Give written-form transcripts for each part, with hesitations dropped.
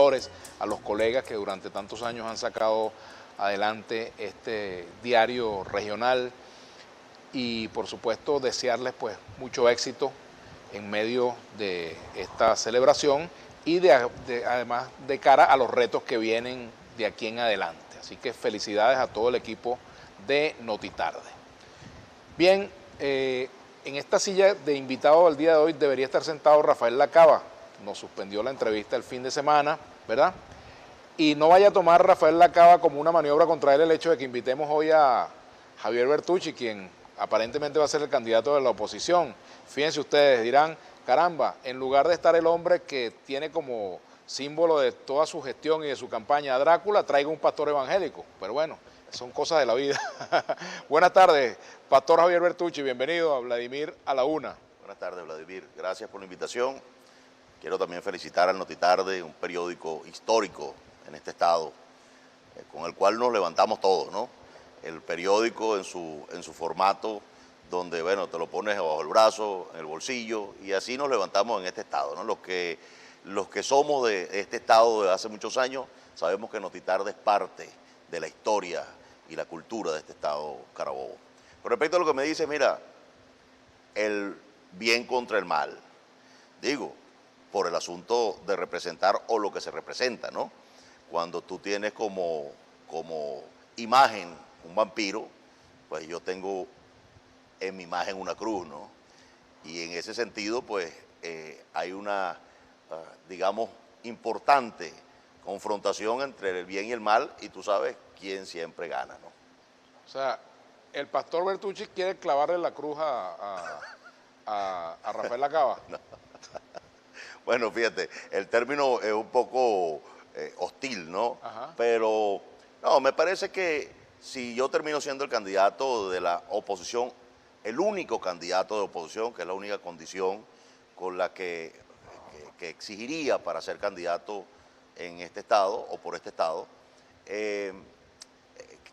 colaboradores, a los colegas que durante tantos años han sacado adelante este diario regional y por supuesto desearles pues mucho éxito en medio de esta celebración y además de cara a los retos que vienen de aquí en adelante. Así que felicidades a todo el equipo de Notitarde. Bien, en esta silla de invitado al día de hoy debería estar sentado Rafael Lacaba. Nos suspendió la entrevista el fin de semana, ¿verdad? Y no vaya a tomar Rafael Lacaba como una maniobra contra él el hecho de que invitemos hoy a Javier Bertucci, quien aparentemente va a ser el candidato de la oposición. Fíjense ustedes, dirán, caramba, en lugar de estar el hombre que tiene como símbolo de toda su gestión y de su campaña a Drácula, traiga un pastor evangélico. Pero bueno, son cosas de la vida. Buenas tardes, Pastor Javier Bertucci, bienvenido a Vladimir a la Una. Buenas tardes, Vladimir. Gracias por la invitación. Quiero también felicitar al Notitarde, un periódico histórico en este estado, con el cual nos levantamos todos, ¿no? El periódico en su formato, donde, bueno, te lo pones bajo el brazo, en el bolsillo, y así nos levantamos en este estado, ¿no? Los que somos de este estado de hace muchos años, sabemos que Notitarde es parte de la historia y la cultura de este estado Carabobo. Con respecto a lo que me dices, mira, el bien contra el mal, digo, por el asunto de representar o lo que se representa, ¿no? Cuando tú tienes como imagen un vampiro, pues yo tengo en mi imagen una cruz, ¿no? Y en ese sentido, pues, hay una, digamos, importante confrontación entre el bien y el mal, y tú sabes quién siempre gana, ¿no? O sea, el pastor Bertucci quiere clavarle la cruz a Rafael Lacaba. No. Bueno, fíjate, el término es un poco hostil, ¿no? Ajá. Pero, no, me parece que si yo termino siendo el candidato de la oposición, el único candidato de oposición, que es la única condición con la que exigiría para ser candidato en este estado o por este estado,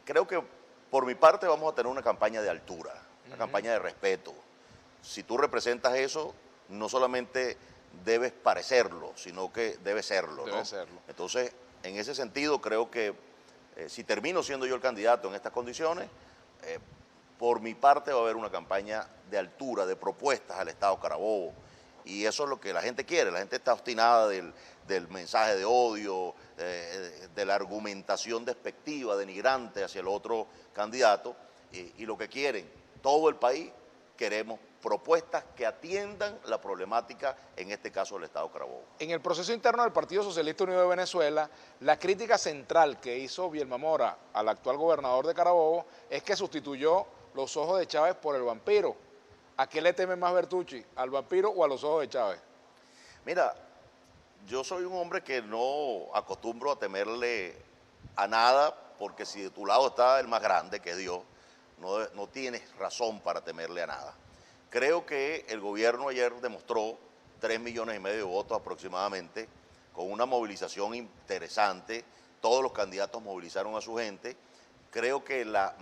creo que por mi parte vamos a tener una campaña de altura, una campaña de respeto. Si tú representas eso, no solamente debes parecerlo, sino que debes serlo, ¿no? Debe serlo. Entonces, en ese sentido, creo que si termino siendo yo el candidato en estas condiciones, por mi parte va a haber una campaña de altura, de propuestas al Estado Carabobo. Y eso es lo que la gente quiere. La gente está obstinada del mensaje de odio, de la argumentación despectiva, denigrante hacia el otro candidato. Y lo que quieren, todo el país, queremos propuestas que atiendan la problemática, en este caso del Estado Carabobo. En el proceso interno del Partido Socialista Unido de Venezuela, la crítica central que hizo Bielma Mora al actual gobernador de Carabobo es que sustituyó los ojos de Chávez por el vampiro. ¿A qué le teme más Bertucci? ¿Al vampiro o a los ojos de Chávez? Mira, yo soy un hombre que no acostumbro a temerle a nada, porque si de tu lado está el más grande, que es Dios, no tienes razón para temerle a nada. Creo que el gobierno ayer demostró 3,5 millones de votos aproximadamente, con una movilización interesante. Todos los candidatos movilizaron a su gente. Creo que la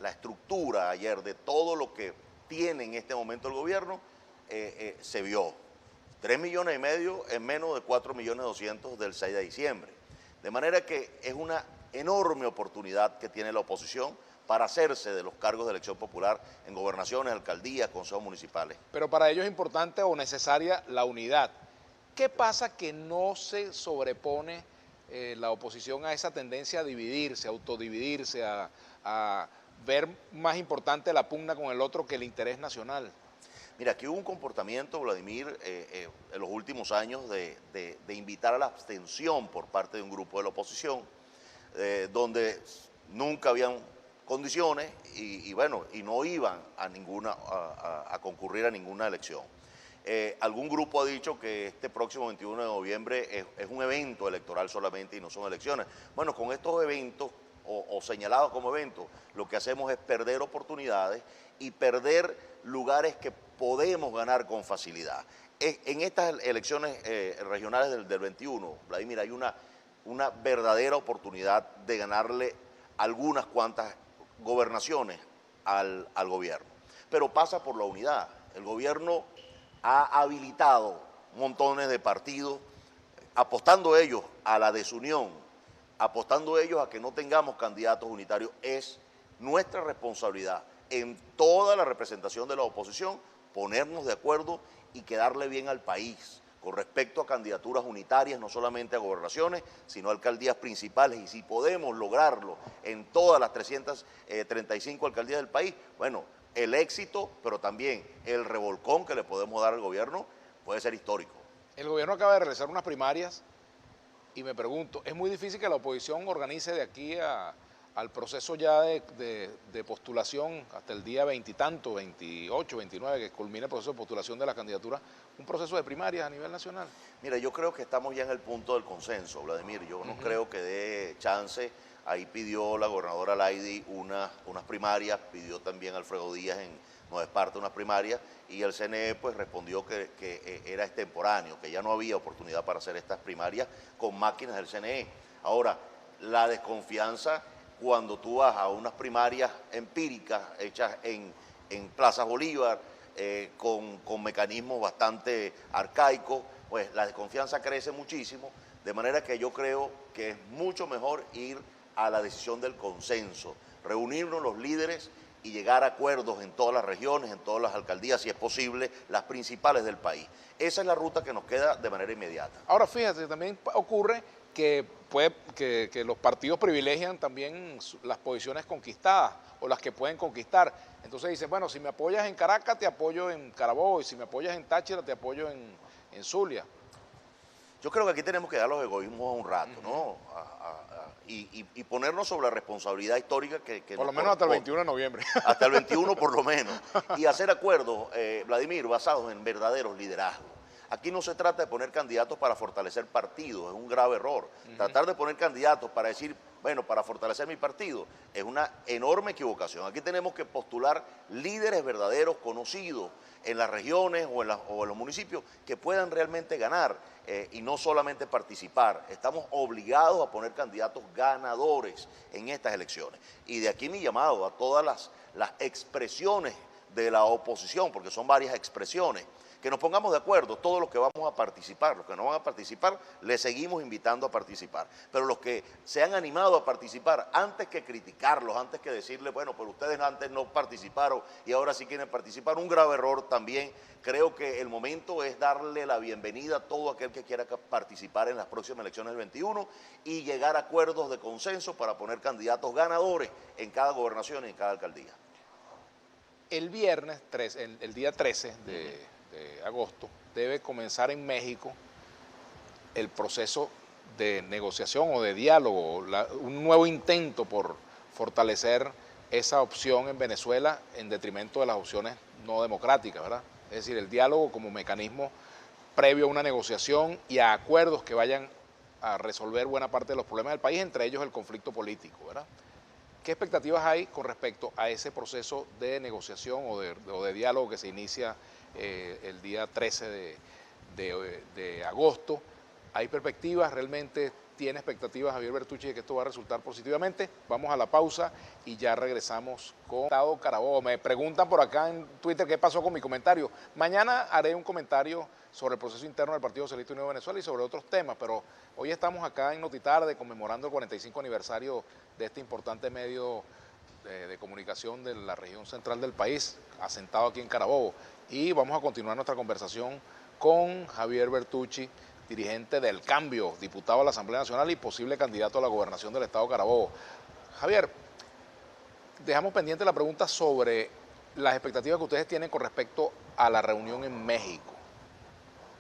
estructura ayer de todo lo que tiene en este momento el gobierno se vio. 3,5 millones en menos de 4,200,000 del 6 de diciembre. De manera que es una enorme oportunidad que tiene la oposición para hacerse de los cargos de elección popular en gobernaciones, alcaldías, consejos municipales. Pero para ello es importante o necesaria la unidad. ¿Qué pasa que no se sobrepone la oposición a esa tendencia a dividirse, a autodividirse, a ver más importante la pugna con el otro que el interés nacional? Mira, aquí hubo un comportamiento, Vladimir, en los últimos años de invitar a la abstención por parte de un grupo de la oposición, donde nunca habían condiciones y bueno, y no iban a concurrir a ninguna elección. Algún grupo ha dicho que este próximo 21 de noviembre es un evento electoral solamente y no son elecciones. Bueno, con estos eventos o señalados como eventos, lo que hacemos es perder oportunidades y perder lugares que podemos ganar con facilidad. En estas elecciones regionales del 21, Vladimir, hay una verdadera oportunidad de ganarle algunas cuantas gobernaciones al gobierno. Pero pasa por la unidad. El gobierno ha habilitado montones de partidos apostando ellos a la desunión, apostando ellos a que no tengamos candidatos unitarios, es nuestra responsabilidad en toda la representación de la oposición ponernos de acuerdo y quedarle bien al país con respecto a candidaturas unitarias, no solamente a gobernaciones, sino a alcaldías principales. Y si podemos lograrlo en todas las 335 alcaldías del país, bueno, el éxito, pero también el revolcón que le podemos dar al gobierno puede ser histórico. El gobierno acaba de realizar unas primarias y me pregunto, ¿es muy difícil que la oposición organice de aquí al proceso ya de postulación hasta el día 20 y tanto, 28, 29, que culmine el proceso de postulación de la candidatura, un proceso de primarias a nivel nacional? Mira, yo creo que estamos ya en el punto del consenso, Vladimir. Yo no creo que dé chance. Ahí pidió la gobernadora Laidy unas primarias, pidió también Alfredo Díaz en Nueva Esparta unas primarias, y el CNE pues respondió que era extemporáneo, que ya no había oportunidad para hacer estas primarias con máquinas del CNE. Ahora, la desconfianza cuando tú vas a unas primarias empíricas hechas en Plaza Bolívar, con mecanismos bastante arcaicos, pues la desconfianza crece muchísimo, de manera que yo creo que es mucho mejor ir a la decisión del consenso, reunirnos los líderes y llegar a acuerdos en todas las regiones, en todas las alcaldías, si es posible, las principales del país. Esa es la ruta que nos queda de manera inmediata. Ahora fíjate, también ocurre que los partidos privilegian también las posiciones conquistadas o las que pueden conquistar. Entonces dicen, bueno, si me apoyas en Caracas, te apoyo en Carabobo, y si me apoyas en Táchira, te apoyo en Zulia. Yo creo que aquí tenemos que dar los egoísmos a un rato, ¿no? Y ponernos sobre la responsabilidad histórica que por lo menos hasta el 21 de noviembre. Hasta el 21 por lo menos. Y hacer acuerdos, Vladimir, basados en verdaderos liderazgos. Aquí no se trata de poner candidatos para fortalecer partidos, es un grave error. Tratar de poner candidatos para decir, bueno, para fortalecer mi partido, es una enorme equivocación. Aquí tenemos que postular líderes verdaderos, conocidos en las regiones o en los municipios, que puedan realmente ganar y no solamente participar. Estamos obligados a poner candidatos ganadores en estas elecciones. Y de aquí mi llamado a todas las expresiones de la oposición, porque son varias expresiones, que nos pongamos de acuerdo, todos los que vamos a participar, los que no van a participar, les seguimos invitando a participar. Pero los que se han animado a participar, antes que criticarlos, antes que decirles, bueno, pero ustedes antes no participaron y ahora sí quieren participar, un grave error también. Creo que el momento es darle la bienvenida a todo aquel que quiera participar en las próximas elecciones del 21 y llegar a acuerdos de consenso para poner candidatos ganadores en cada gobernación y en cada alcaldía. El viernes, el día 13 de agosto, debe comenzar en México el proceso de negociación o de diálogo, un nuevo intento por fortalecer esa opción en Venezuela en detrimento de las opciones no democráticas, ¿verdad? Es decir, el diálogo como mecanismo previo a una negociación y a acuerdos que vayan a resolver buena parte de los problemas del país, entre ellos el conflicto político, ¿verdad? ¿Qué expectativas hay con respecto a ese proceso de negociación o de diálogo que se inicia el día 13 de agosto? ¿Hay perspectivas? ¿Realmente tiene expectativas Javier Bertucci de que esto va a resultar positivamente? Vamos a la pausa y ya regresamos con Estado Carabobo. Me preguntan por acá en Twitter qué pasó con mi comentario. Mañana haré un comentario sobre el proceso interno del Partido Socialista Unido de Venezuela y sobre otros temas, pero hoy estamos acá en Notitarde conmemorando el 45 aniversario de este importante medio de comunicación de la región central del país, asentado aquí en Carabobo. Y vamos a continuar nuestra conversación con Javier Bertucci, dirigente del Cambio, diputado a la Asamblea Nacional y posible candidato a la gobernación del Estado Carabobo. Javier, dejamos pendiente la pregunta sobre las expectativas que ustedes tienen con respecto a la reunión en México.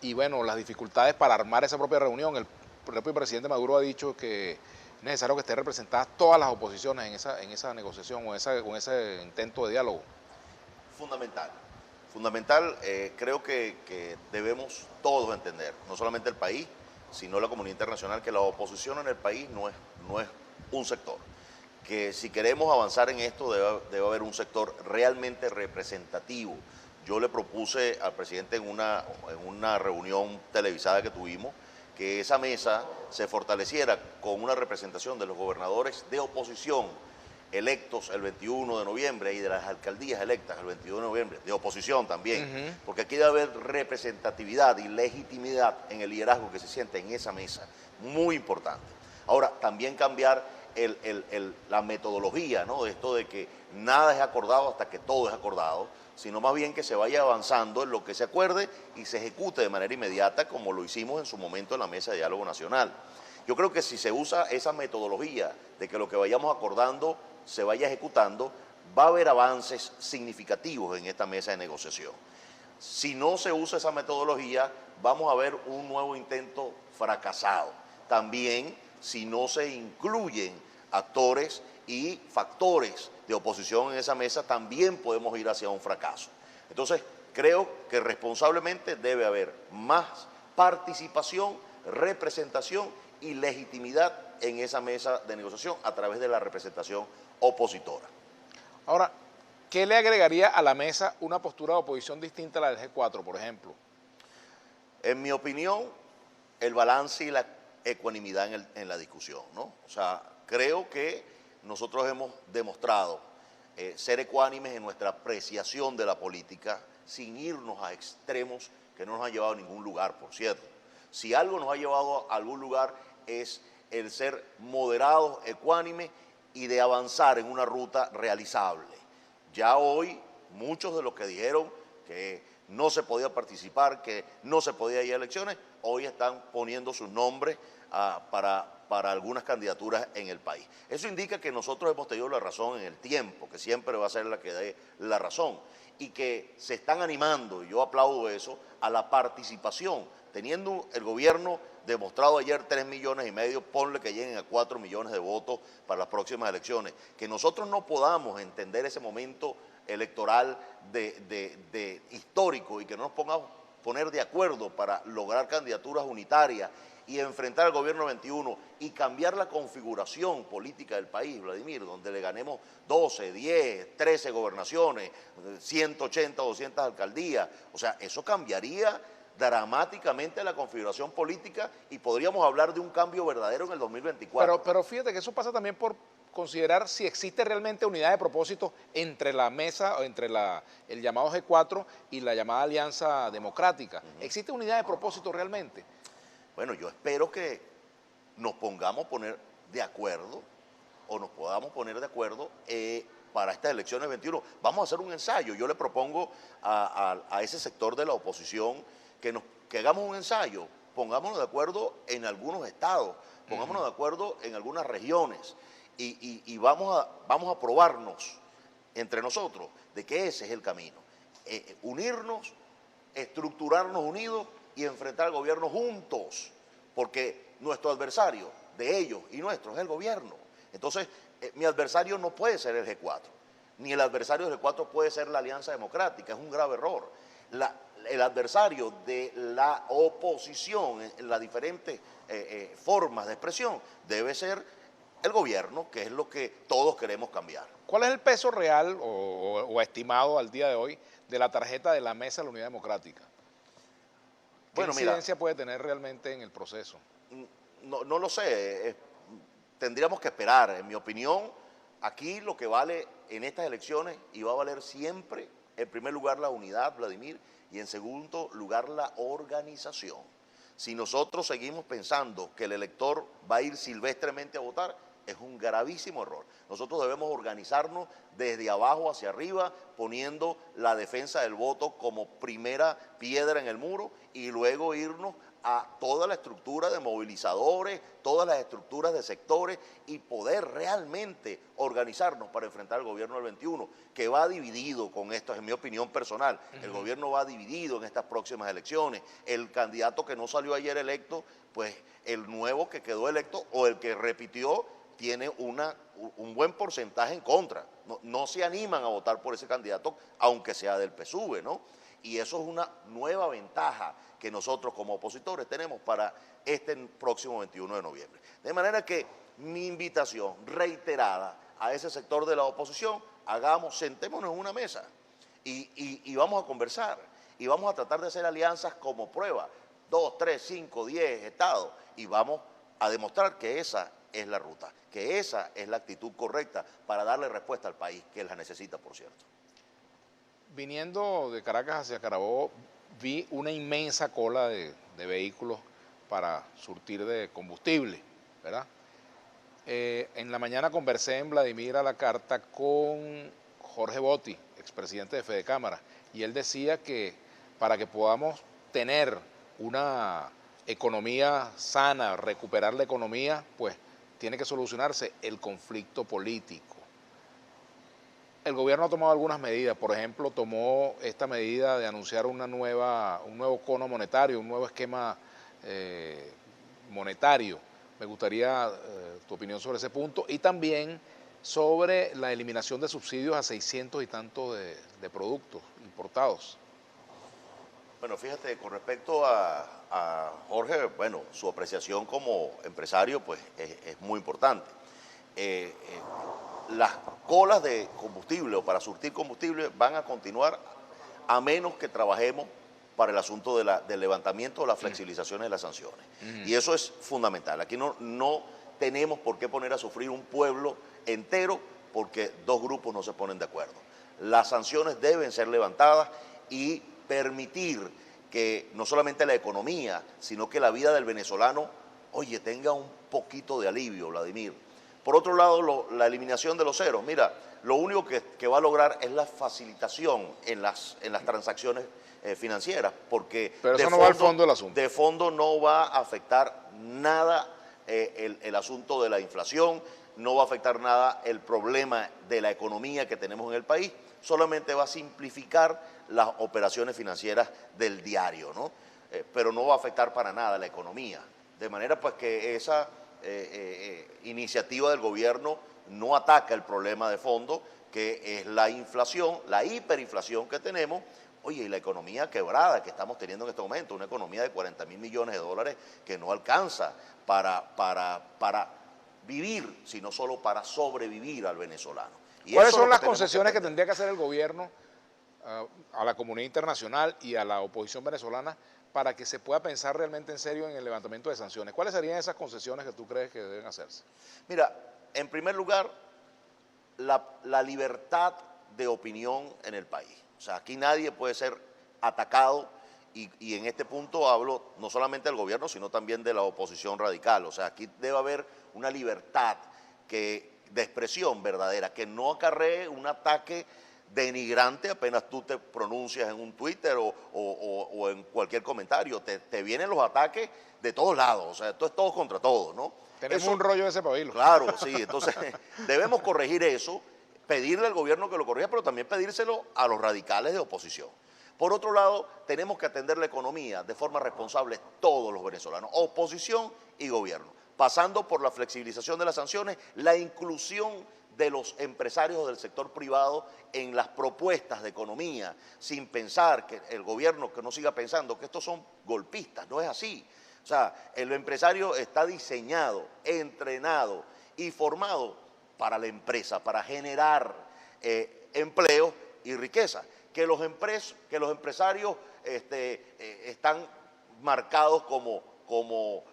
Y bueno, las dificultades para armar esa propia reunión. El propio presidente Maduro ha dicho que es necesario que estén representadas todas las oposiciones en esa negociación o en ese intento de diálogo. Fundamental, creo que debemos todos entender, no solamente el país, sino la comunidad internacional, que la oposición en el país no es un sector. Que si queremos avanzar en esto debe haber un sector realmente representativo. Yo le propuse al presidente en una reunión televisada que tuvimos que esa mesa se fortaleciera con una representación de los gobernadores de oposición electos el 21 de noviembre y de las alcaldías electas el 21 de noviembre, de oposición también, porque aquí debe haber representatividad y legitimidad en el liderazgo que se siente en esa mesa, muy importante. Ahora, también cambiar la metodología, ¿no? De esto de que nada es acordado hasta que todo es acordado, sino más bien que se vaya avanzando en lo que se acuerde y se ejecute de manera inmediata, como lo hicimos en su momento en la Mesa de Diálogo Nacional. Yo creo que si se usa esa metodología de que lo que vayamos acordando se vaya ejecutando, va a haber avances significativos en esta mesa de negociación. Si no se usa esa metodología, vamos a ver un nuevo intento fracasado. También, si no se incluyen actores y factores de oposición en esa mesa, también podemos ir hacia un fracaso. Entonces, creo que responsablemente debe haber más participación, representación y legitimidad en esa mesa de negociación a través de la representación opositora. Ahora, ¿qué le agregaría a la mesa una postura de oposición distinta a la del G4, por ejemplo? En mi opinión, el balance y la ecuanimidad en la discusión, ¿no? O sea, creo que nosotros hemos demostrado ser ecuánimes en nuestra apreciación de la política sin irnos a extremos que no nos han llevado a ningún lugar, por cierto. Si algo nos ha llevado a algún lugar es el ser moderados, ecuánimes y de avanzar en una ruta realizable. Ya hoy muchos de los que dijeron que no se podía participar, que no se podía ir a elecciones, hoy están poniendo sus nombres para algunas candidaturas en el país. Eso indica que nosotros hemos tenido la razón en el tiempo, que siempre va a ser la que dé la razón, y que se están animando, y yo aplaudo eso, a la participación, teniendo el gobierno demostrado ayer 3,5 millones, ponle que lleguen a 4 millones de votos para las próximas elecciones, que nosotros no podamos entender ese momento electoral de histórico y que no nos pongamos poner de acuerdo para lograr candidaturas unitarias y enfrentar al gobierno 21 y cambiar la configuración política del país, Vladimir, donde le ganemos 12, 10, 13 gobernaciones, 180, 200 alcaldías. O sea, eso cambiaría dramáticamente la configuración política y podríamos hablar de un cambio verdadero en el 2024. Pero fíjate que eso pasa también por considerar si existe realmente unidad de propósito entre la mesa, o entre el llamado G4 y la llamada Alianza Democrática. ¿Existe unidad de propósito realmente? Bueno, yo espero que nos pongamos de acuerdo o nos podamos poner de acuerdo para estas elecciones 21. Vamos a hacer un ensayo. Yo le propongo a ese sector de la oposición que hagamos un ensayo, pongámonos de acuerdo en algunos estados, pongámonos de acuerdo en algunas regiones y vamos a probarnos entre nosotros de que ese es el camino. Unirnos, estructurarnos unidos y enfrentar al gobierno juntos, porque nuestro adversario, de ellos y nuestro, es el gobierno. Entonces, mi adversario no puede ser el G4, ni el adversario del G4 puede ser la Alianza Democrática, es un grave error. El adversario de la oposición en las diferentes formas de expresión debe ser el gobierno, que es lo que todos queremos cambiar. ¿Cuál es el peso real o estimado al día de hoy de la tarjeta de la Mesa de la Unidad Democrática? ¿Qué incidencia puede tener realmente en el proceso? No lo sé, tendríamos que esperar. En mi opinión, aquí lo que vale en estas elecciones, y va a valer siempre, en primer lugar la unidad, Vladimir, y en segundo lugar la organización. Si nosotros seguimos pensando que el elector va a ir silvestremente a votar, es un gravísimo error. Nosotros debemos organizarnos desde abajo hacia arriba, poniendo la defensa del voto como primera piedra en el muro y luego irnos a toda la estructura de movilizadores, todas las estructuras de sectores y poder realmente organizarnos para enfrentar al gobierno del 21, que va dividido con esto, en mi opinión personal. El gobierno va dividido en estas próximas elecciones. El candidato que no salió ayer electo, pues el nuevo que quedó electo o el que repitió, tiene un buen porcentaje en contra. No se animan a votar por ese candidato, aunque sea del PSUV, ¿no? Y eso es una nueva ventaja que nosotros como opositores tenemos para este próximo 21 de noviembre. De manera que mi invitación reiterada a ese sector de la oposición, sentémonos en una mesa y vamos a conversar y vamos a tratar de hacer alianzas como prueba, 2, 3, 5, 10 estados y vamos a demostrar que esa es la ruta, que esa es la actitud correcta para darle respuesta al país, que la necesita, por cierto. Viniendo de Caracas hacia Carabobo, vi una inmensa cola de vehículos para surtir de combustible, ¿verdad? En la mañana conversé en Vladimir a la Carta con Jorge Botti, expresidente de Fedecámara, y él decía que para que podamos tener una economía sana, recuperar la economía, pues tiene que solucionarse el conflicto político. El gobierno ha tomado algunas medidas, por ejemplo, tomó esta medida de anunciar un nuevo cono monetario, un nuevo esquema monetario. Me gustaría tu opinión sobre ese punto y también sobre la eliminación de subsidios a 600 y tantos de productos importados. Bueno, fíjate, con respecto a Jorge, bueno, su apreciación como empresario pues es muy importante. Las colas de combustible o para surtir combustible van a continuar a menos que trabajemos para el asunto del levantamiento o las flexibilizaciones de las sanciones. Y eso es fundamental. Aquí no tenemos por qué poner a sufrir un pueblo entero porque dos grupos no se ponen de acuerdo. Las sanciones deben ser levantadas y permitir que no solamente la economía, sino que la vida del venezolano, oye, tenga un poquito de alivio, Vladimir. Por otro lado, la eliminación de los ceros. Mira, lo único que va a lograr es la facilitación en las transacciones financieras, porque pero eso no va al fondo del asunto. De fondo no va a afectar nada el asunto de la inflación, no va a afectar nada el problema de la economía que tenemos en el país, solamente va a simplificar las operaciones financieras del diario, ¿no? Pero no va a afectar para nada la economía. De manera pues que esa iniciativa del gobierno no ataca el problema de fondo, que es la inflación, la hiperinflación que tenemos, oye, y la economía quebrada que estamos teniendo en este momento, una economía de 40.000 millones de dólares que no alcanza para vivir, sino solo para sobrevivir al venezolano. Y ¿cuáles son las concesiones que tendría que hacer el gobierno a la comunidad internacional y a la oposición venezolana para que se pueda pensar realmente en serio en el levantamiento de sanciones? ¿Cuáles serían esas concesiones que tú crees que deben hacerse? Mira, en primer lugar, la libertad de opinión en el país. O sea, aquí nadie puede ser atacado y en este punto hablo no solamente del gobierno, sino también de la oposición radical. O sea, aquí debe haber una libertad de expresión verdadera, que no acarree un ataque denigrante apenas tú te pronuncias en un Twitter o en cualquier comentario. Te vienen los ataques de todos lados, o sea, esto es todos contra todos, ¿no? Tenemos un rollo de ese pabilo. Claro, sí, entonces debemos corregir eso, pedirle al gobierno que lo corrija, pero también pedírselo a los radicales de oposición. Por otro lado, tenemos que atender la economía de forma responsable todos los venezolanos, oposición y gobierno, pasando por la flexibilización de las sanciones, la inclusión de los empresarios del sector privado en las propuestas de economía, sin pensar que el gobierno que no siga pensando que estos son golpistas, no es así. O sea, el empresario está diseñado, entrenado y formado para la empresa, para generar empleo y riqueza. Que los empresarios están marcados como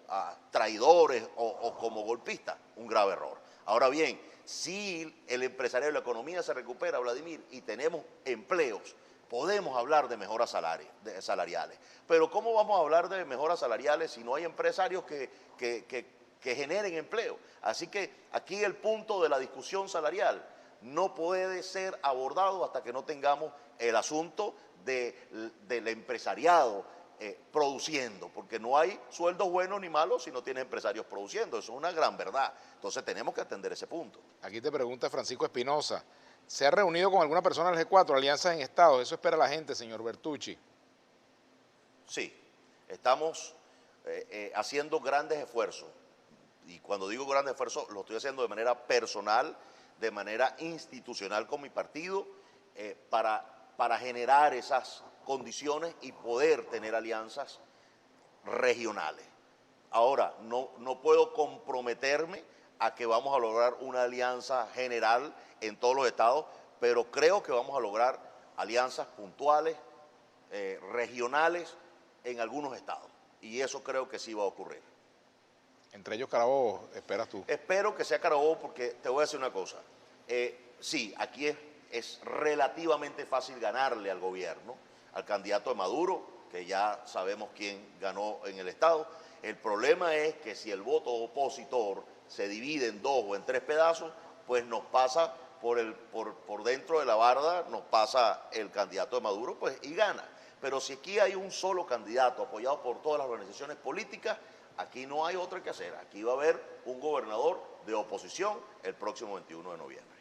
traidores o como golpistas, un grave error. Ahora bien, si el empresariado y la economía se recupera, Vladimir, y tenemos empleos, podemos hablar de mejoras salariales. Pero ¿cómo vamos a hablar de mejoras salariales si no hay empresarios que generen empleo? Así que aquí el punto de la discusión salarial no puede ser abordado hasta que no tengamos el asunto del empresariado produciendo, porque no hay sueldos buenos ni malos si no tienes empresarios produciendo. Eso es una gran verdad. Entonces tenemos que atender ese punto. Aquí te pregunta Francisco Espinosa, ¿se ha reunido con alguna persona del G4, alianzas en Estado? Eso espera la gente, señor Bertucci. Sí, estamos haciendo grandes esfuerzos. Y cuando digo grandes esfuerzos, lo estoy haciendo de manera personal, de manera institucional con mi partido, para generar esas condiciones y poder tener alianzas regionales. Ahora, no puedo comprometerme a que vamos a lograr una alianza general en todos los estados, pero creo que vamos a lograr alianzas puntuales, regionales en algunos estados. Y eso creo que sí va a ocurrir. Entre ellos Carabobo, esperas tú. Espero que sea Carabobo porque te voy a decir una cosa. Sí, aquí es relativamente fácil ganarle al gobierno, al candidato de Maduro, que ya sabemos quién ganó en el estado. El problema es que si el voto opositor se divide en 2 o en 3 pedazos, pues nos pasa por dentro de la barda, nos pasa el candidato de Maduro, pues y gana. Pero si aquí hay un solo candidato apoyado por todas las organizaciones políticas, aquí no hay otra que hacer. Aquí va a haber un gobernador de oposición el próximo 21 de noviembre.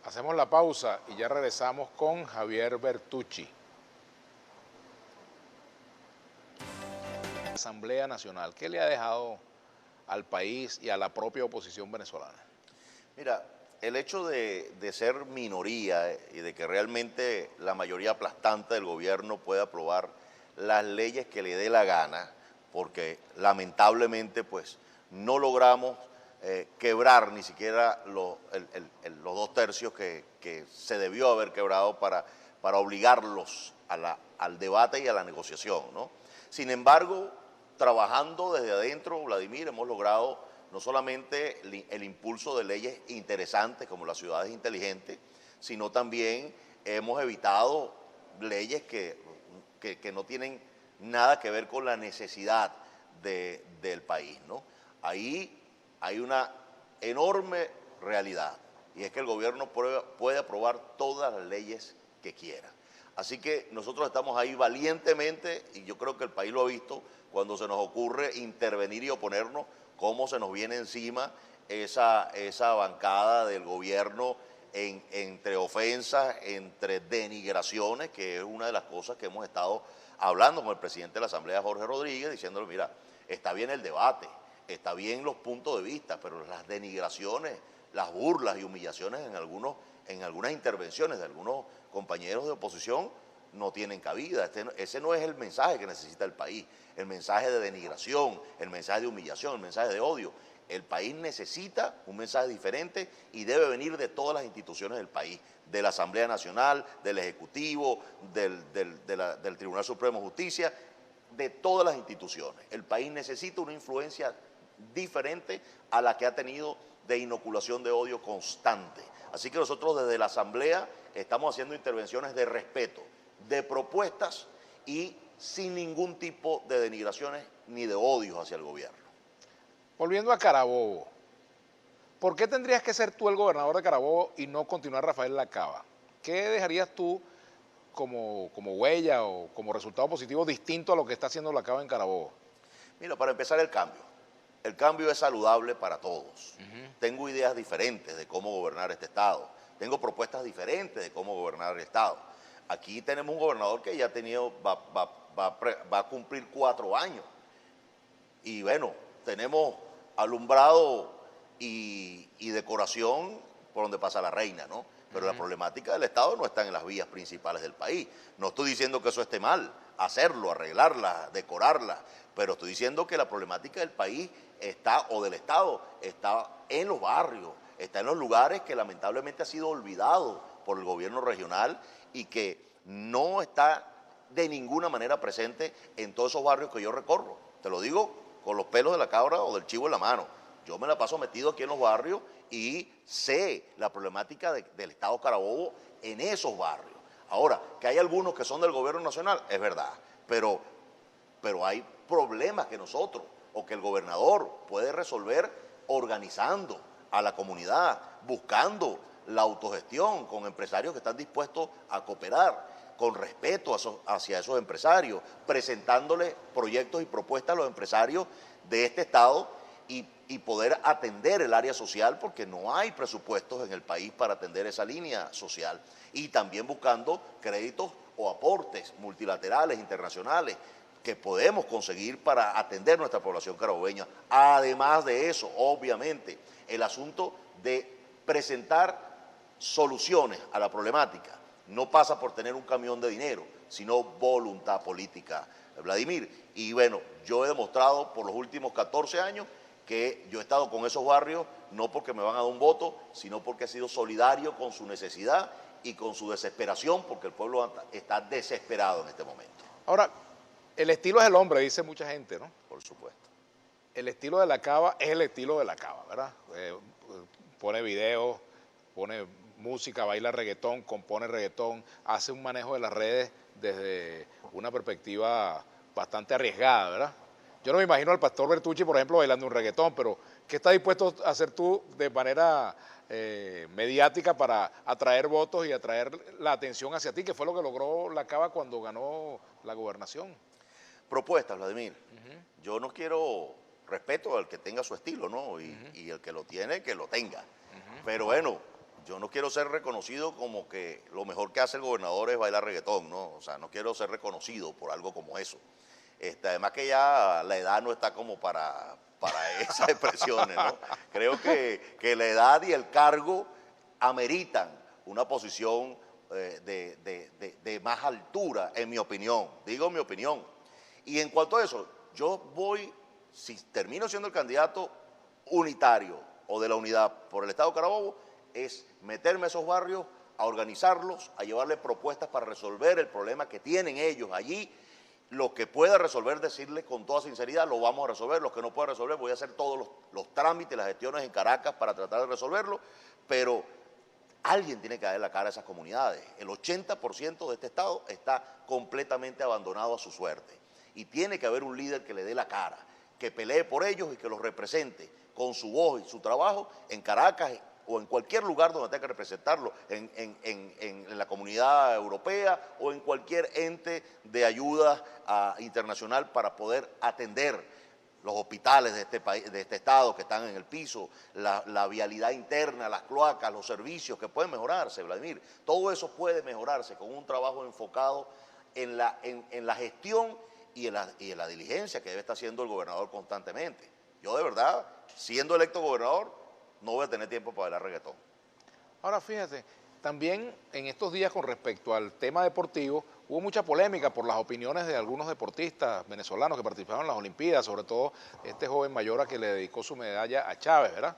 Hacemos la pausa y ya regresamos con Javier Bertucci. Asamblea Nacional, ¿qué le ha dejado al país y a la propia oposición venezolana? Mira, el hecho de ser minoría y de que realmente la mayoría aplastante del gobierno pueda aprobar las leyes que le dé la gana, porque lamentablemente pues no logramos quebrar ni siquiera los 2/3 que se debió haber quebrado para obligarlos al debate y a la negociación, ¿no? Sin embargo, trabajando desde adentro, Vladimir, hemos logrado no solamente el impulso de leyes interesantes como las ciudades inteligentes, sino también hemos evitado leyes que no tienen nada que ver con la necesidad del país, ¿no? Ahí hay una enorme realidad y es que el gobierno puede aprobar todas las leyes que quiera. Así que nosotros estamos ahí valientemente y yo creo que el país lo ha visto cuando se nos ocurre intervenir y oponernos, cómo se nos viene encima esa bancada del gobierno entre ofensas, entre denigraciones, que es una de las cosas que hemos estado hablando con el presidente de la Asamblea, Jorge Rodríguez, diciéndole, mira, está bien el debate, está bien los puntos de vista, pero las denigraciones, las burlas y humillaciones en algunas intervenciones de algunos compañeros de oposición no tienen cabida. Ese no es el mensaje que necesita el país, el mensaje de denigración, el mensaje de humillación, el mensaje de odio. El país necesita un mensaje diferente y debe venir de todas las instituciones del país, de la Asamblea Nacional, del Ejecutivo, del Tribunal Supremo de Justicia, de todas las instituciones. El país necesita una influencia diferente a la que ha tenido de inoculación de odio constante. Así que nosotros desde la Asamblea estamos haciendo intervenciones de respeto, de propuestas y sin ningún tipo de denigraciones ni de odios hacia el gobierno. Volviendo a Carabobo, ¿por qué tendrías que ser tú el gobernador de Carabobo y no continuar Rafael Lacaba? ¿Qué dejarías tú como huella o como resultado positivo distinto a lo que está haciendo Lacaba en Carabobo? Mira, para empezar el cambio. El cambio es saludable para todos. Tengo ideas diferentes de cómo gobernar este estado. Tengo propuestas diferentes de cómo gobernar el estado. Aquí tenemos un gobernador que ya ha tenido, va a cumplir 4 años. Y bueno, tenemos alumbrado y decoración por donde pasa la reina, ¿no? Pero la problemática del Estado no está en las vías principales del país. No estoy diciendo que eso esté mal, hacerlo, arreglarla, decorarla, pero estoy diciendo que la problemática del país está, o del Estado, está en los barrios, está en los lugares que lamentablemente ha sido olvidado por el gobierno regional y que no está de ninguna manera presente en todos esos barrios que yo recorro. Te lo digo con los pelos de la cabra o del chivo en la mano. Yo me la paso metido aquí en los barrios y sé la problemática del Estado Carabobo en esos barrios. Ahora, que hay algunos que son del gobierno nacional, es verdad, pero hay problemas que nosotros o que el gobernador puede resolver organizando a la comunidad, buscando la autogestión con empresarios que están dispuestos a cooperar, con respeto hacia esos empresarios, presentándoles proyectos y propuestas a los empresarios de este estado y poder atender el área social porque no hay presupuestos en el país para atender esa línea social. Y también buscando créditos o aportes multilaterales, internacionales, que podemos conseguir para atender nuestra población carabobeña. Además de eso, obviamente, el asunto de presentar soluciones a la problemática no pasa por tener un camión de dinero, sino voluntad política, Vladimir. Y bueno, yo he demostrado por los últimos 14 años que yo he estado con esos barrios no porque me van a dar un voto, sino porque he sido solidario con su necesidad y con su desesperación, porque el pueblo está desesperado en este momento. Ahora, el estilo es el hombre, dice mucha gente, ¿no? Por supuesto. el estilo de la Cava es el estilo de la Cava, ¿verdad? Pone videos, pone música, baila reggaetón, compone reggaetón, hace un manejo de las redes desde una perspectiva bastante arriesgada, ¿verdad? Yo no me imagino al pastor Bertucci, por ejemplo, bailando un reggaetón, pero ¿qué estás dispuesto a hacer tú de manera mediática para atraer votos y atraer la atención hacia ti, que fue lo que logró la Cava cuando ganó la gobernación? Propuestas, Vladimir. Yo no quiero, respeto al que tenga su estilo, ¿no? Y el que lo tiene, que lo tenga. Pero bueno, yo no quiero ser reconocido como que lo mejor que hace el gobernador es bailar reggaetón, ¿no? O sea, no quiero ser reconocido por algo como eso. Además que ya la edad no está como para esas expresiones, ¿no? Creo que la edad y el cargo ameritan una posición de más altura, en mi opinión. Digo mi opinión. Y en cuanto a eso, yo voy, si termino siendo el candidato unitario o de la unidad por el Estado de Carabobo, es meterme a esos barrios, a organizarlos, a llevarles propuestas para resolver el problema que tienen ellos allí. Lo que pueda resolver, decirles con toda sinceridad, lo vamos a resolver. Lo que no pueda resolver, voy a hacer todos los trámites, las gestiones en Caracas para tratar de resolverlo, pero alguien tiene que dar la cara a esas comunidades. El 80% de este estado está completamente abandonado a su suerte. Y tiene que haber un líder que le dé la cara, que pelee por ellos y que los represente con su voz y su trabajo en Caracas o en cualquier lugar donde tenga que representarlo, en la comunidad europea o en cualquier ente de ayuda internacional para poder atender los hospitales de este país, de este estado que están en el piso, la vialidad interna, las cloacas, los servicios que pueden mejorarse, Vladimir. Todo eso puede mejorarse con un trabajo enfocado en la gestión y en la diligencia que debe estar haciendo el gobernador constantemente. Yo de verdad, siendo electo gobernador, no voy a tener tiempo para bailar reggaetón. Ahora fíjate, también en estos días con respecto al tema deportivo, hubo mucha polémica por las opiniones de algunos deportistas venezolanos que participaron en las Olimpiadas, sobre todo este joven Mayora que le dedicó su medalla a Chávez, ¿verdad?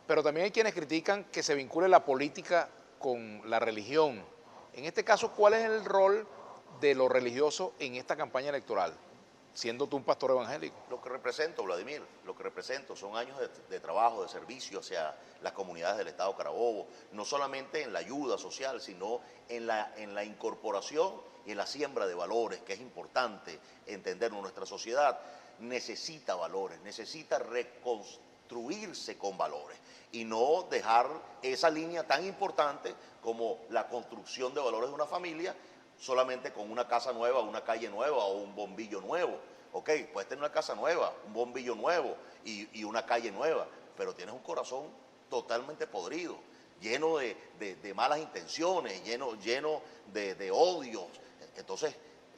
Pero también hay quienes critican que se vincule la política con la religión. En este caso, ¿cuál es el rol de lo religioso en esta campaña electoral, siendo tú un pastor evangélico? Lo que represento, Vladimir, lo que represento son años de trabajo, de servicio hacia las comunidades del Estado Carabobo, no solamente en la ayuda social, sino en la incorporación y en la siembra de valores, que es importante entender. Nuestra sociedad necesita valores, necesita reconstruirse con valores y no dejar esa línea tan importante como la construcción de valores de una familia solamente con una casa nueva, una calle nueva o un bombillo nuevo. Ok, puedes tener una casa nueva, un bombillo nuevo y una calle nueva, pero tienes un corazón totalmente podrido, lleno de malas intenciones, lleno de odios. Entonces,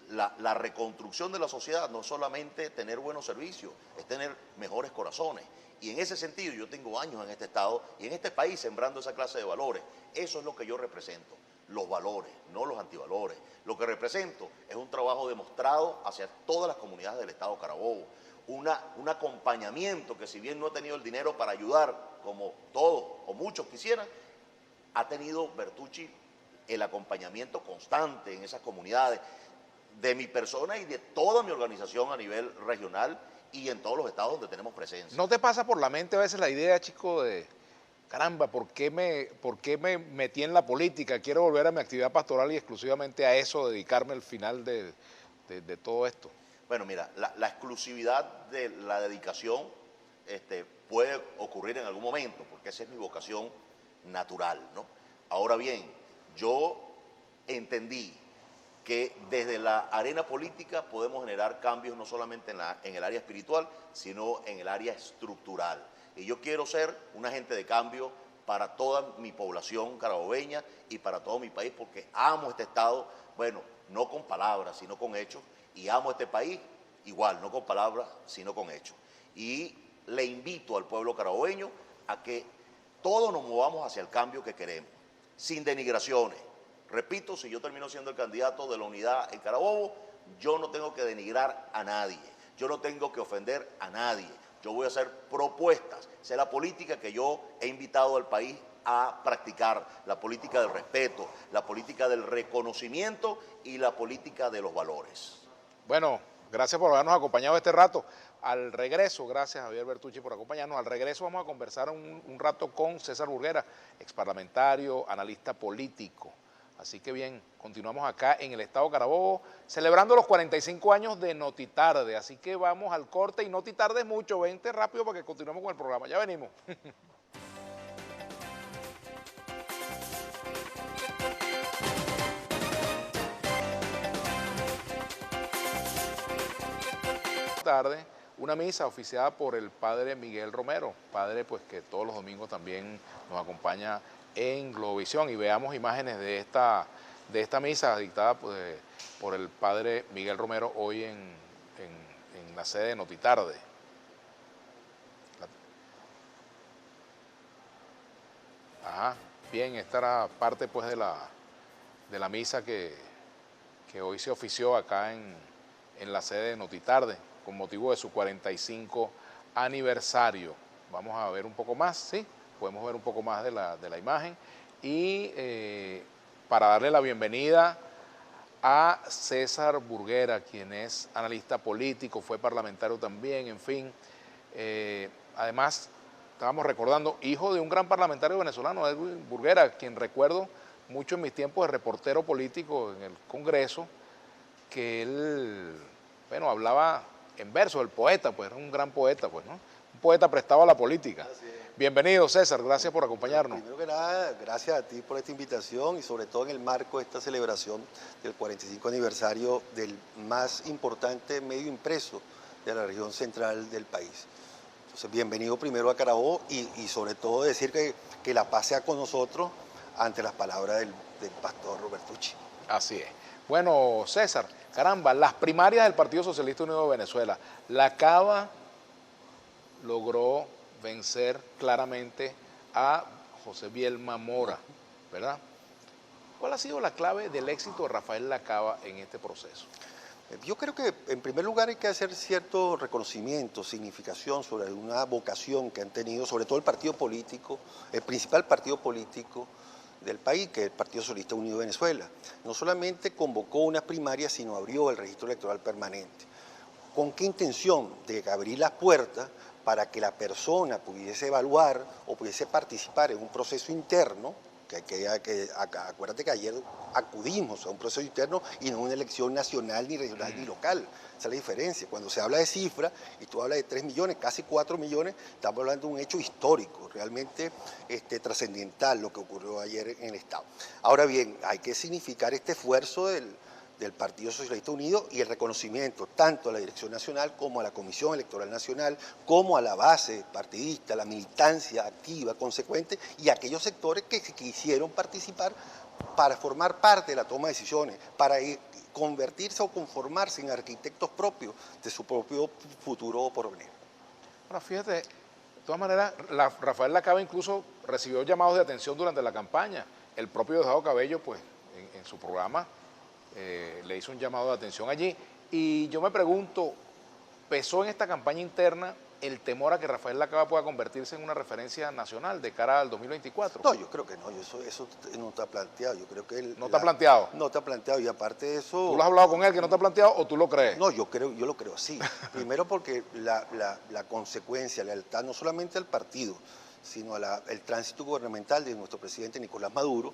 la reconstrucción de la sociedad no es solamente tener buenos servicios, es tener mejores corazones. Y en ese sentido yo tengo años en este estado y en este país sembrando esa clase de valores. Eso es lo que yo represento. Los valores, no los antivalores. Lo que represento es un trabajo demostrado hacia todas las comunidades del Estado Carabobo, un acompañamiento que, si bien no he tenido el dinero para ayudar como todos o muchos quisieran, ha tenido Bertucci el acompañamiento constante en esas comunidades de mi persona y de toda mi organización a nivel regional y en todos los estados donde tenemos presencia. ¿No te pasa por la mente a veces la idea, chico, de caramba, ¿por qué me metí en la política? Quiero volver a mi actividad pastoral y exclusivamente a eso dedicarme al final de todo esto? Bueno, mira, la exclusividad de la dedicación puede ocurrir en algún momento, porque esa es mi vocación natural, ¿no? Ahora bien, yo entendí que desde la arena política podemos generar cambios no solamente en el área espiritual, sino en el área estructural. Y yo quiero ser un agente de cambio para toda mi población carabobeña y para todo mi país, porque amo este estado, bueno, no con palabras, sino con hechos, y amo este país igual, no con palabras, sino con hechos. Y le invito al pueblo carabobeño a que todos nos movamos hacia el cambio que queremos, sin denigraciones. Repito, si yo termino siendo el candidato de la unidad en Carabobo, yo no tengo que denigrar a nadie, yo no tengo que ofender a nadie. Yo voy a hacer propuestas. Esa es la política que yo he invitado al país a practicar, la política del respeto, la política del reconocimiento y la política de los valores. Bueno, gracias por habernos acompañado este rato. al regreso, gracias Javier Bertucci por acompañarnos, al regreso vamos a conversar un rato con César Burguera, exparlamentario, analista político. Así que bien, continuamos acá en el estado Carabobo, celebrando los 45 años de Notitarde. Así que vamos al corte y no te tardes mucho, vente rápido para que continuemos con el programa. Ya venimos. Tarde, una misa oficiada por el padre Miguel Romero, padre pues que todos los domingos también nos acompaña en Globovisión, y veamos imágenes de esta misa dictada por el padre Miguel Romero hoy en la sede de Notitarde. Ajá, bien, esta era parte pues de la misa que hoy se ofició acá en la sede de Notitarde con motivo de su 45 aniversario. Vamos a ver un poco más, ¿sí? Podemos ver un poco más de la imagen y para darle la bienvenida a César Burguera, quien es analista político, fue parlamentario también, en fin. Además, estábamos recordando, hijo de un gran parlamentario venezolano, Edwin Burguera, quien recuerdo mucho en mis tiempos de reportero político en el Congreso, que él, bueno, hablaba en verso, el poeta, pues era un gran poeta, pues, ¿no? Un poeta prestado a la política. Bienvenido, César, gracias por acompañarnos. Primero que nada, gracias a ti por esta invitación y sobre todo en el marco de esta celebración del 45 aniversario del más importante medio impreso de la región central del país. Entonces, bienvenido primero a Carabobo y sobre todo decir que la paz sea con nosotros ante las palabras del pastor Bertucci. Así es. Bueno, César, caramba, las primarias del Partido Socialista Unido de Venezuela, la Cava logró vencer claramente a José Bielma Mora, ¿verdad? ¿Cuál ha sido la clave del éxito de Rafael Lacava en este proceso? Yo creo que en primer lugar hay que hacer cierto reconocimiento, significación sobre una vocación que han tenido, sobre todo el partido político, el principal partido político del país, que es el Partido Socialista Unido de Venezuela. No solamente convocó unas primarias, sino abrió el registro electoral permanente. ¿Con qué intención? De abrir las puertas para que la persona pudiese evaluar o pudiese participar en un proceso interno, acuérdate que ayer acudimos a un proceso interno y no una elección nacional, ni regional, ni local. Esa es la diferencia. Cuando se habla de cifras y tú hablas de 3 millones, casi 4 millones, estamos hablando de un hecho histórico, realmente trascendental lo que ocurrió ayer en el Estado. Ahora bien, hay que significar este esfuerzo del Partido Socialista Unido y el reconocimiento tanto a la Dirección Nacional como a la Comisión Electoral Nacional, como a la base partidista, la militancia activa, consecuente, y a aquellos sectores que quisieron participar para formar parte de la toma de decisiones, para convertirse o conformarse en arquitectos propios de su propio futuro por venir. Ahora, fíjate, de todas maneras, Rafael Lacava incluso recibió llamados de atención durante la campaña. El propio Diosdado Cabello, pues, en su programa, le hizo un llamado de atención allí, y yo me pregunto, ¿pesó en esta campaña interna el temor a que Rafael Lacava pueda convertirse en una referencia nacional de cara al 2024? No, yo creo que no, eso no está planteado. Yo creo que ¿No está planteado? No está planteado, y aparte de eso... ¿Tú lo has hablado con él que no está planteado o tú lo crees? No, yo lo creo así. Primero porque la consecuencia, la lealtad no solamente al partido, sino el tránsito gubernamental de nuestro presidente Nicolás Maduro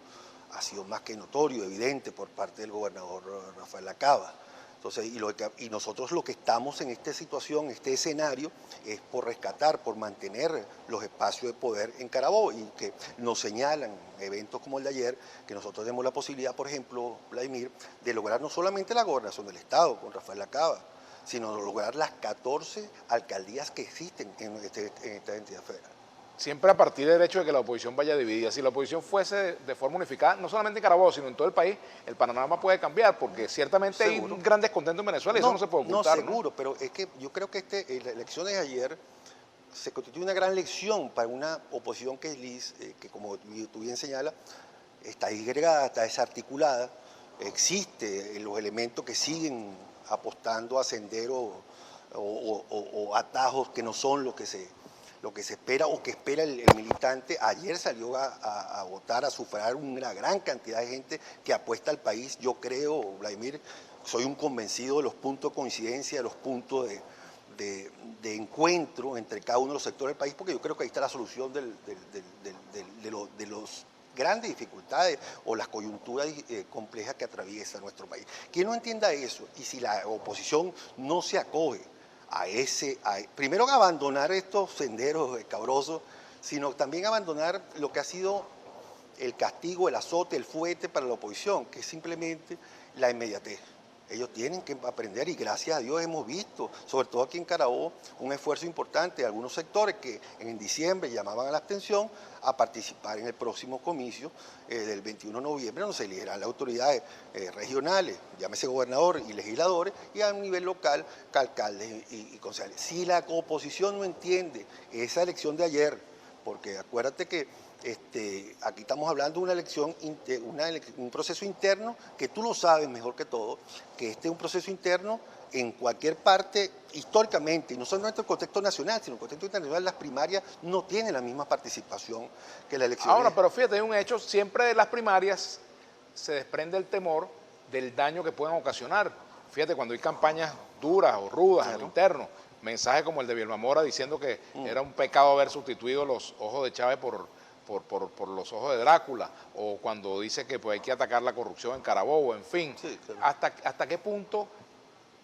ha sido más que notorio, evidente por parte del gobernador Rafael Lacava. Entonces, y nosotros lo que estamos en esta situación, este escenario, es por rescatar, por mantener los espacios de poder en Carabobo, y que nos señalan eventos como el de ayer, que nosotros tenemos la posibilidad, por ejemplo, Vladimir, de lograr no solamente la gobernación del Estado con Rafael Lacava, sino lograr las 14 alcaldías que existen en esta entidad federal. Siempre a partir del hecho de que la oposición vaya dividida. Si la oposición fuese de forma unificada, no solamente en Carabobo, sino en todo el país, el panorama puede cambiar, porque ciertamente hay un gran descontento en Venezuela y eso no se puede ocultar. No, seguro, pero es que yo creo que las elecciones de ayer se constituye una gran lección para una oposición que como tú bien señalas, está disgregada, está desarticulada, existe los elementos que siguen apostando a senderos o atajos que no son lo que se espera o que espera el militante. Ayer salió a votar, a sufragar una gran cantidad de gente que apuesta al país. Yo creo, Vladimir, soy un convencido de los puntos de coincidencia, de los puntos de encuentro entre cada uno de los sectores del país, porque yo creo que ahí está la solución de los grandes dificultades o las coyunturas complejas que atraviesa nuestro país. Quien no entienda eso, y si la oposición no se acoge primero abandonar estos senderos escabrosos, sino también abandonar lo que ha sido el castigo, el azote, el fuete para la oposición, que es simplemente la inmediatez. Ellos tienen que aprender y gracias a Dios hemos visto, sobre todo aquí en Carabobo, un esfuerzo importante de algunos sectores que en diciembre llamaban a la abstención a participar en el próximo comicio del 21 de noviembre, donde se elegirán las autoridades regionales, llámese gobernador y legisladores, y a nivel local, alcaldes y concejales. Si la oposición no entiende esa elección de ayer, porque acuérdate que aquí estamos hablando de una elección, un proceso interno que tú lo sabes mejor que todo, que este es un proceso interno en cualquier parte históricamente, y no solamente en el contexto nacional, sino en el contexto internacional, las primarias no tienen la misma participación que la elección. Ahora, pero fíjate, hay un hecho, siempre de las primarias se desprende el temor del daño que pueden ocasionar. Fíjate, cuando hay campañas duras o rudas en lo interno, mensajes como el de Vilma Mora diciendo que era un pecado haber sustituido los ojos de Chávez por los ojos de Drácula, o cuando dice que pues, hay que atacar la corrupción en Carabobo, en fin. Sí, claro. ¿Hasta qué punto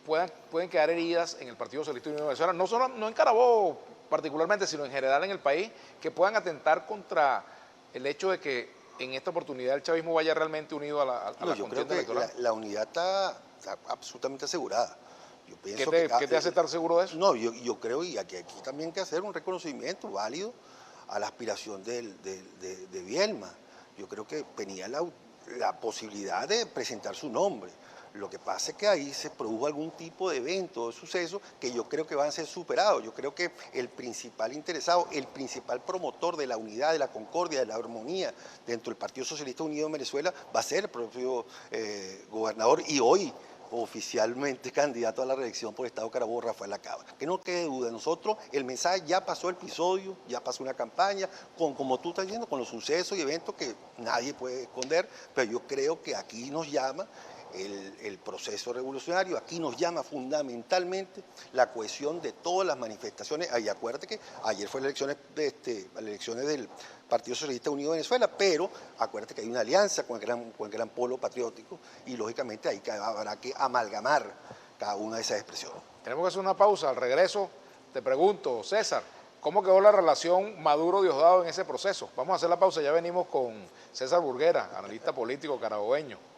pueden quedar heridas en el Partido Socialista Unido de Venezuela? No en Carabobo particularmente, sino en general en el país, que puedan atentar contra el hecho de que en esta oportunidad el chavismo vaya realmente unido a la contienda electoral. La unidad está absolutamente asegurada. Yo pienso ¿Qué te hace estar seguro de eso? No, yo creo, y aquí también hay que hacer un reconocimiento válido a la aspiración de Vielma. Yo creo que tenía la posibilidad de presentar su nombre. Lo que pasa es que ahí se produjo algún tipo de evento o suceso que yo creo que van a ser superados. Yo creo que el principal interesado, el principal promotor de la unidad, de la concordia, de la armonía dentro del Partido Socialista Unido de Venezuela va a ser el propio gobernador y hoy oficialmente candidato a la reelección por Estado Carabobo, Rafael Lacaba. Que no quede duda, nosotros el mensaje ya pasó el episodio, ya pasó una campaña, como tú estás diciendo, con los sucesos y eventos que nadie puede esconder, pero yo creo que aquí nos llama el proceso revolucionario, aquí nos llama fundamentalmente la cohesión de todas las manifestaciones. Y acuérdate que ayer fue las elecciones del Partido Socialista Unido de Venezuela, pero acuérdate que hay una alianza con el gran polo patriótico y lógicamente ahí habrá que amalgamar cada una de esas expresiones. Tenemos que hacer una pausa. Al regreso te pregunto, César, ¿cómo quedó la relación Maduro-Diosdado en ese proceso? Vamos a hacer la pausa, ya venimos con César Burguera, analista político carabobeño.